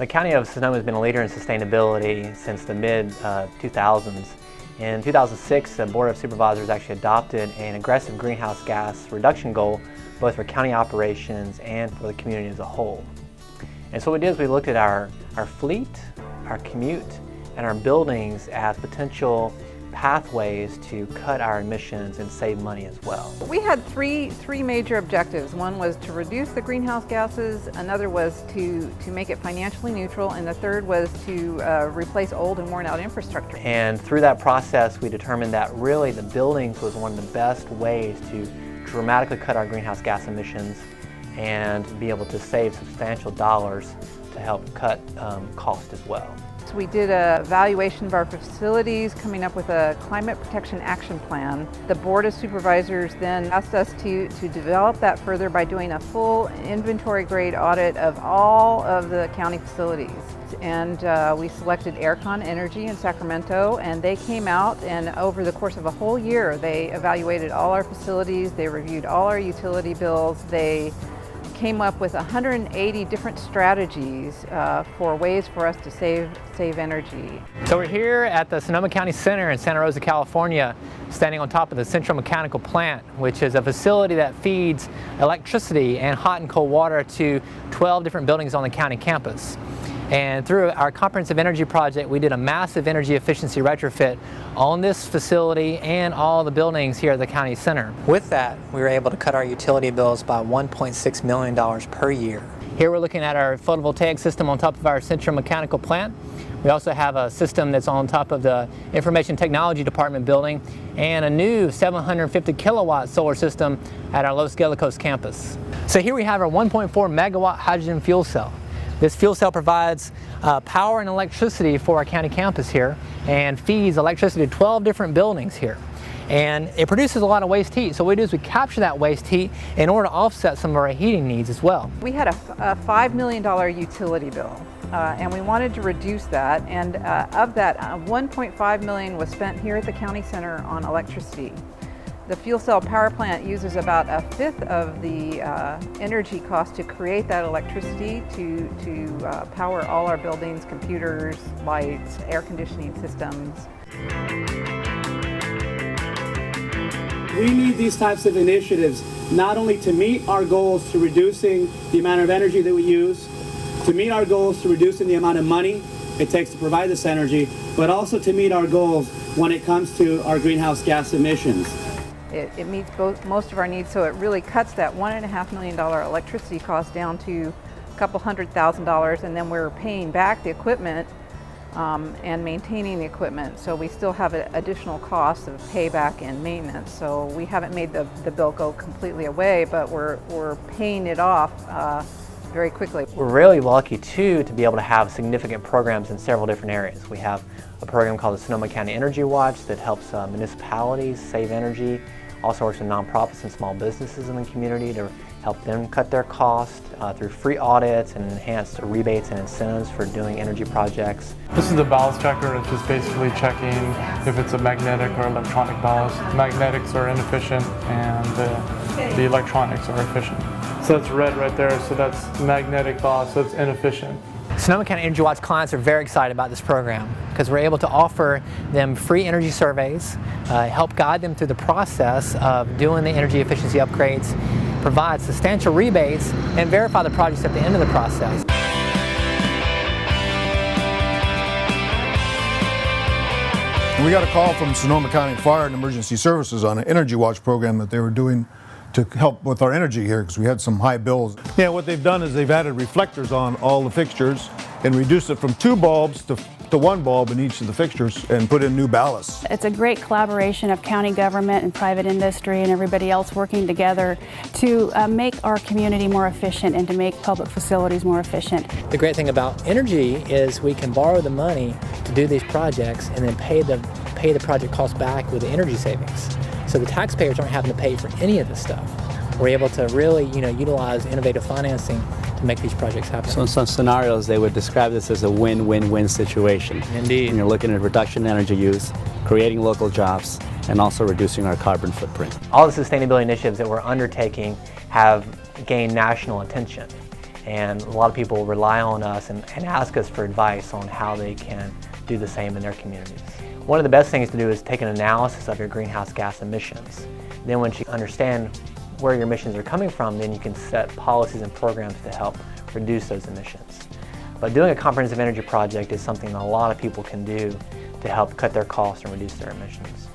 The County of Sonoma has been a leader in sustainability since the mid-2000s. In 2006, the Board of Supervisors actually adopted an aggressive greenhouse gas reduction goal both for county operations and for the community as a whole. And so what we did is we looked at our fleet, our commute, and our buildings as potential pathways to cut our emissions and save money as well. We had three major objectives. One was to reduce the greenhouse gases, another was to make it financially neutral, and the third was to replace old and worn out infrastructure. And through that process, we determined that really the buildings was one of the best ways to dramatically cut our greenhouse gas emissions and be able to save substantial dollars to help cut cost as well. So we did an evaluation of our facilities, coming up with a climate protection action plan. The Board of Supervisors then asked us to develop that further by doing a full inventory grade audit of all of the county facilities. And we selected Aircon Energy in Sacramento, and they came out, and over the course of a whole year they evaluated all our facilities, they reviewed all our utility bills, they came up with 180 different strategies for ways for us to save energy. So we're here at the Sonoma County Center in Santa Rosa, California, standing on top of the Central Mechanical Plant, which is a facility that feeds electricity and hot and cold water to 12 different buildings on the county campus. And through our comprehensive energy project, we did a massive energy efficiency retrofit on this facility and all the buildings here at the county center. With that, we were able to cut our utility bills by $1.6 million per year. Here we're looking at our photovoltaic system on top of our Central Mechanical Plant. We also have a system that's on top of the Information Technology Department building and a new 750 kilowatt solar system at our Los Galicos campus. So here we have our 1.4 megawatt hydrogen fuel cell. This fuel cell provides power and electricity for our county campus here and feeds electricity to 12 different buildings here. And it produces a lot of waste heat. So what we do is we capture that waste heat in order to offset some of our heating needs as well. We had a $5 million utility bill, and we wanted to reduce that. And of that, $1.5 million was spent here at the county center on electricity. The fuel cell power plant uses about a fifth of the energy cost to create that electricity to power all our buildings, computers, lights, air conditioning systems. We need these types of initiatives not only to meet our goals to reducing the amount of energy that we use, to meet our goals to reducing the amount of money it takes to provide this energy, but also to meet our goals when it comes to our greenhouse gas emissions. It meets most of our needs, so it really cuts that $1.5 million electricity cost down to a couple $100,000, and then we're paying back the equipment and maintaining the equipment. So we still have additional costs of payback and maintenance. So we haven't made the bill go completely away, but we're paying it off very quickly. We're really lucky too to be able to have significant programs in several different areas. We have a program called the Sonoma County Energy Watch that helps municipalities save energy. Also works with nonprofits and small businesses in the community to help them cut their costs through free audits and enhanced rebates and incentives for doing energy projects. This is the ballast checker. It's just basically checking if it's a magnetic or electronic ballast. Magnetics are inefficient and the electronics are efficient. So that's red right there, so that's magnetic ballast, so it's inefficient. Sonoma County Energy Watch clients are very excited about this program because we're able to offer them free energy surveys, help guide them through the process of doing the energy efficiency upgrades, provide substantial rebates, and verify the projects at the end of the process. We got a call from Sonoma County Fire and Emergency Services on an Energy Watch program that they were doing to help with our energy here because we had some high bills. Yeah, what they've done is they've added reflectors on all the fixtures and reduced it from 2 bulbs to 1 bulb in each of the fixtures and put in new ballasts. It's a great collaboration of county government and private industry and everybody else working together to make our community more efficient and to make public facilities more efficient. The great thing about energy is we can borrow the money to do these projects and then pay the project cost back with the energy savings. So the taxpayers aren't having to pay for any of this stuff. We're able to really, utilize innovative financing to make these projects happen. So in some scenarios, they would describe this as a win-win-win situation. Indeed. And you're looking at reduction in energy use, creating local jobs, and also reducing our carbon footprint. All the sustainability initiatives that we're undertaking have gained national attention. And a lot of people rely on us and ask us for advice on how they can do the same in their communities. One of the best things to do is take an analysis of your greenhouse gas emissions. Then once you understand where your emissions are coming from, then you can set policies and programs to help reduce those emissions. But doing a comprehensive energy project is something that a lot of people can do to help cut their costs and reduce their emissions.